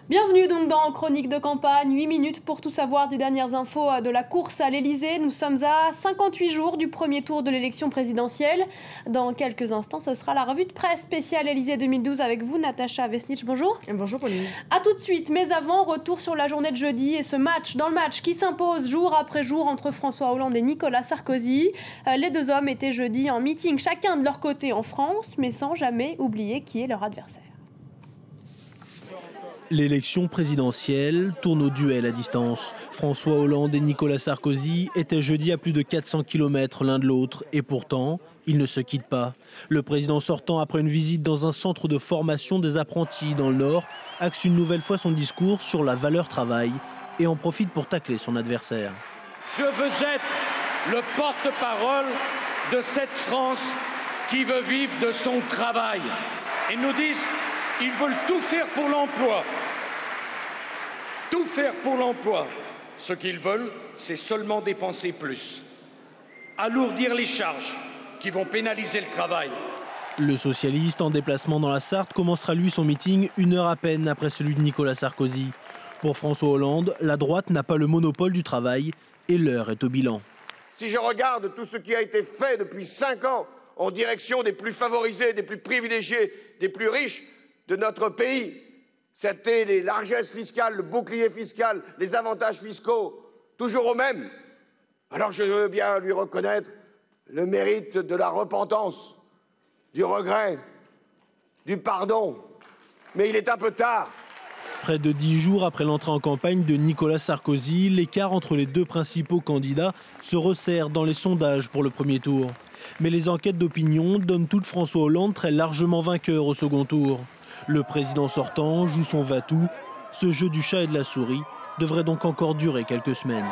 Bienvenue donc dans Chronique de campagne, 8 minutes pour tout savoir des dernières infos de la course à l'Elysée. Nous sommes à 58 jours du premier tour de l'élection présidentielle. Dans quelques instants, ce sera la revue de presse spéciale Élysée 2012 avec vous, Natacha Vesnich. Bonjour. Bonjour Pauline. A tout de suite, mais avant, retour sur la journée de jeudi et ce match qui s'impose jour après jour entre François Hollande et Nicolas Sarkozy. Les deux hommes étaient jeudi en meeting, chacun de leur côté en France, mais sans jamais oublier qui est leur adversaire. L'élection présidentielle tourne au duel à distance. François Hollande et Nicolas Sarkozy étaient jeudi à plus de 400 km l'un de l'autre et pourtant, ils ne se quittent pas. Le président sortant, après une visite dans un centre de formation des apprentis dans le Nord, axe une nouvelle fois son discours sur la valeur travail et en profite pour tacler son adversaire. Je veux être le porte-parole de cette France qui veut vivre de son travail. Ils nous disent qu'ils veulent tout faire pour l'emploi. Tout faire pour l'emploi. Ce qu'ils veulent, c'est seulement dépenser plus. Alourdir les charges qui vont pénaliser le travail. Le socialiste en déplacement dans la Sarthe commencera lui son meeting une heure à peine après celui de Nicolas Sarkozy. Pour François Hollande, la droite n'a pas le monopole du travail et l'heure est au bilan. Si je regarde tout ce qui a été fait depuis 5 ans en direction des plus favorisés, des plus privilégiés, des plus riches de notre pays, c'était les largesses fiscales, le bouclier fiscal, les avantages fiscaux, toujours au même. Alors je veux bien lui reconnaître le mérite de la repentance, du regret, du pardon, mais il est un peu tard. Près de 10 jours après l'entrée en campagne de Nicolas Sarkozy, l'écart entre les deux principaux candidats se resserre dans les sondages pour le premier tour. Mais les enquêtes d'opinion donnent toutes François Hollande très largement vainqueur au second tour. Le président sortant joue son va-tout. Ce jeu du chat et de la souris devrait donc encore durer quelques semaines.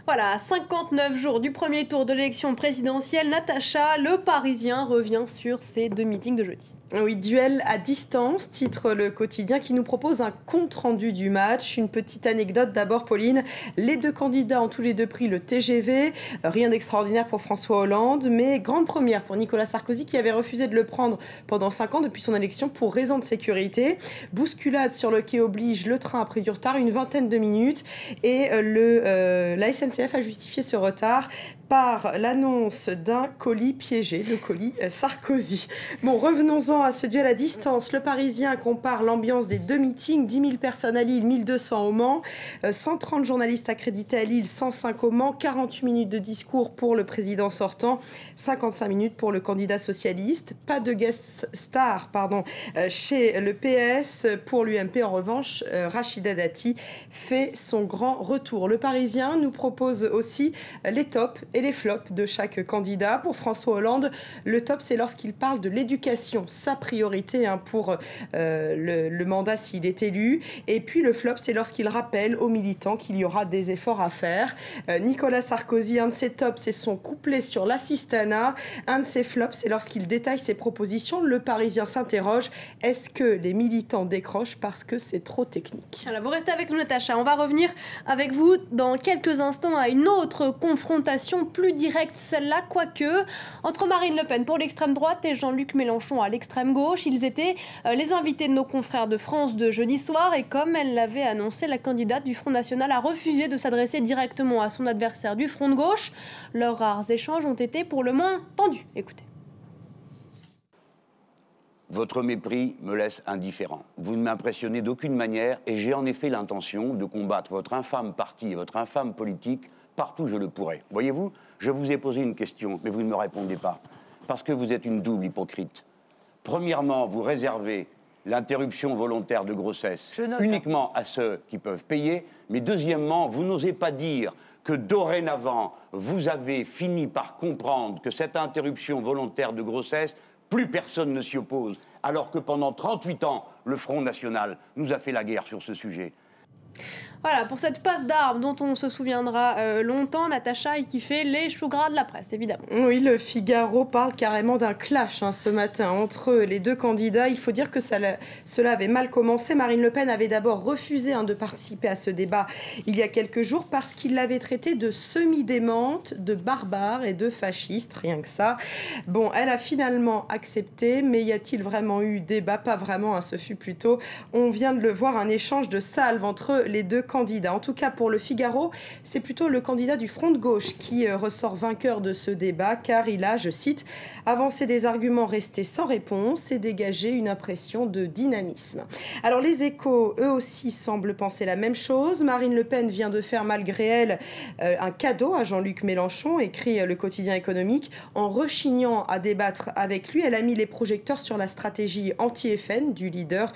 Voilà, 59 jours du premier tour de l'élection présidentielle, Natacha, le Parisien revient sur ces deux meetings de jeudi. Oui, duel à distance, titre Le Quotidien qui nous propose un compte-rendu du match. Une petite anecdote d'abord, Pauline. Les deux candidats ont tous les deux pris le TGV. Rien d'extraordinaire pour François Hollande, mais grande première pour Nicolas Sarkozy qui avait refusé de le prendre pendant 5 ans depuis son élection pour raison de sécurité. Bousculade sur le quai oblige, le train a pris du retard, une vingtaine de minutes. Et la SNCF a justifié ce retard par l'annonce d'un colis piégé, le colis Sarkozy. Bon, revenons-en à ce duel à distance. Le Parisien compare l'ambiance des deux meetings, 10 000 personnes à Lille, 1200 au Mans, 130 journalistes accrédités à Lille, 105 au Mans, 48 minutes de discours pour le président sortant, 55 minutes pour le candidat socialiste. Pas de guest star chez le PS. Pour l'UMP, en revanche, Rachida Dati fait son grand retour. Le Parisien nous propose aussi les tops et les flops de chaque candidat. Pour François Hollande, le top, c'est lorsqu'il parle de l'éducation, sa priorité pour le mandat s'il est élu. Et puis le flop, c'est lorsqu'il rappelle aux militants qu'il y aura des efforts à faire. Nicolas Sarkozy, un de ses tops, c'est son couplet sur l'assistanat. Un de ses flops, c'est lorsqu'il détaille ses propositions. Le Parisien s'interroge, est-ce que les militants décrochent parce que c'est trop technique? Alors, vous restez avec nous, Natacha. On va revenir avec vous dans quelques instants à une autre confrontation plus directe, celle-là, quoique, entre Marine Le Pen pour l'extrême droite et Jean-Luc Mélenchon à l'extrême gauche. Ils étaient les invités de nos confrères de France de jeudi soir et comme elle l'avait annoncé, la candidate du Front National a refusé de s'adresser directement à son adversaire du Front de gauche. Leurs rares échanges ont été pour le moins tendus. Écoutez. Votre mépris me laisse indifférent. Vous ne m'impressionnez d'aucune manière et j'ai en effet l'intention de combattre votre infâme parti et votre infâme politique partout où je le pourrai. Voyez-vous, je vous ai posé une question, mais vous ne me répondez pas. Parce que vous êtes une double hypocrite. Premièrement, vous réservez l'interruption volontaire de grossesse uniquement à ceux qui peuvent payer. Mais deuxièmement, vous n'osez pas dire que dorénavant, vous avez fini par comprendre que cette interruption volontaire de grossesse, plus personne ne s'y oppose. Alors que pendant 38 ans, le Front National nous a fait la guerre sur ce sujet. Voilà, pour cette passe d'armes dont on se souviendra longtemps, Natacha, qui fait les choux gras de la presse, évidemment. Oui, le Figaro parle carrément d'un clash ce matin entre les deux candidats. Il faut dire que cela avait mal commencé. Marine Le Pen avait d'abord refusé de participer à ce débat il y a quelques jours parce qu'il l'avait traité de semi-démente, de barbare et de fasciste, rien que ça. Bon, elle a finalement accepté, mais y a-t-il vraiment eu débat? Pas vraiment, ce fut plutôt, on vient de le voir, un échange de salves entre les deux candidat. En tout cas, pour le Figaro, c'est plutôt le candidat du Front de gauche qui ressort vainqueur de ce débat, car il a, je cite, avancé des arguments restés sans réponse et dégagé une impression de dynamisme. Alors les Échos, eux aussi, semblent penser la même chose. Marine Le Pen vient de faire, malgré elle, un cadeau à Jean-Luc Mélenchon, écrit le quotidien économique. En rechignant à débattre avec lui, elle a mis les projecteurs sur la stratégie anti-FN du leader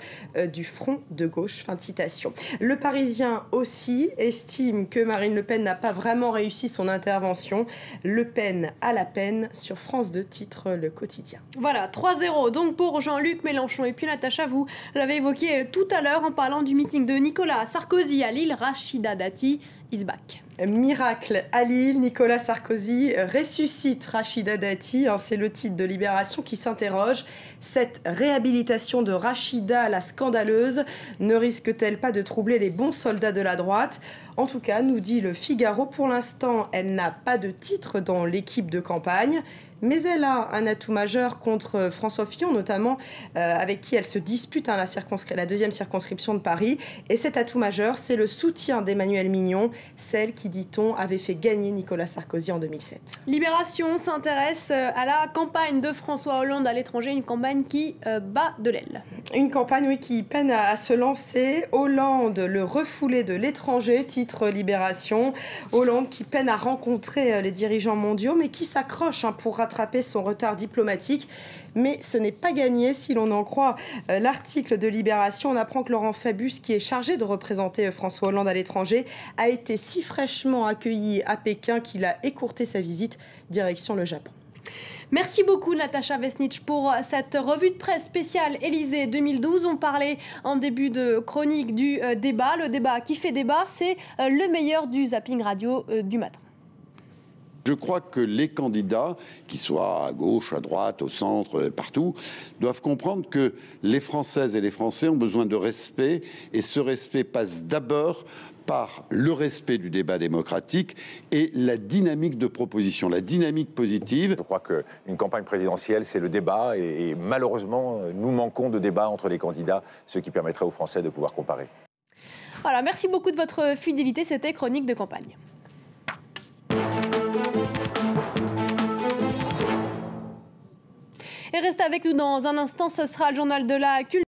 du Front de gauche. Fin de citation. Le Parisien aussi estime que Marine Le Pen n'a pas vraiment réussi son intervention. Le Pen à la peine sur France 2, titre le quotidien. Voilà, 3-0 donc pour Jean-Luc Mélenchon. Et puis Natacha, vous l'avez évoqué tout à l'heure en parlant du meeting de Nicolas Sarkozy à Lille. Rachida Dati is back. Miracle à Lille, Nicolas Sarkozy ressuscite Rachida Dati, c'est le titre de Libération qui s'interroge. Cette réhabilitation de Rachida, la scandaleuse, ne risque-t-elle pas de troubler les bons soldats de la droite? En tout cas, nous dit le Figaro, pour l'instant, elle n'a pas de titre dans l'équipe de campagne. Mais elle a un atout majeur contre François Fillon, notamment avec qui elle se dispute la deuxième circonscription de Paris. Et cet atout majeur, c'est le soutien d'Emmanuelle Mignon, celle qui, dit-on, avait fait gagner Nicolas Sarkozy en 2007. Libération s'intéresse à la campagne de François Hollande à l'étranger, une campagne qui bat de l'aile. Une campagne, oui, qui peine à se lancer. Hollande, le refoulé de l'étranger, titre Libération. Hollande qui peine à rencontrer les dirigeants mondiaux, mais qui s'accroche pour rattraper son retard diplomatique. Mais ce n'est pas gagné si l'on en croit l'article de Libération. On apprend que Laurent Fabius, qui est chargé de représenter François Hollande à l'étranger, a été si fraîchement accueilli à Pékin qu'il a écourté sa visite direction le Japon. Merci beaucoup Natacha Vesnitch pour cette revue de presse spéciale Élysée 2012. On parlait en début de chronique du débat. Le débat qui fait débat, c'est le meilleur du zapping radio du matin. Je crois que les candidats, qu'ils soient à gauche, à droite, au centre, partout, doivent comprendre que les Françaises et les Français ont besoin de respect, et ce respect passe d'abord par le respect du débat démocratique et la dynamique de proposition, la dynamique positive. Je crois qu'une campagne présidentielle, c'est le débat, et malheureusement, nous manquons de débat entre les candidats, ce qui permettrait aux Français de pouvoir comparer. Voilà, merci beaucoup de votre fidélité, c'était Chronique de campagne. Et restez avec nous dans un instant, ce sera le journal de la culture.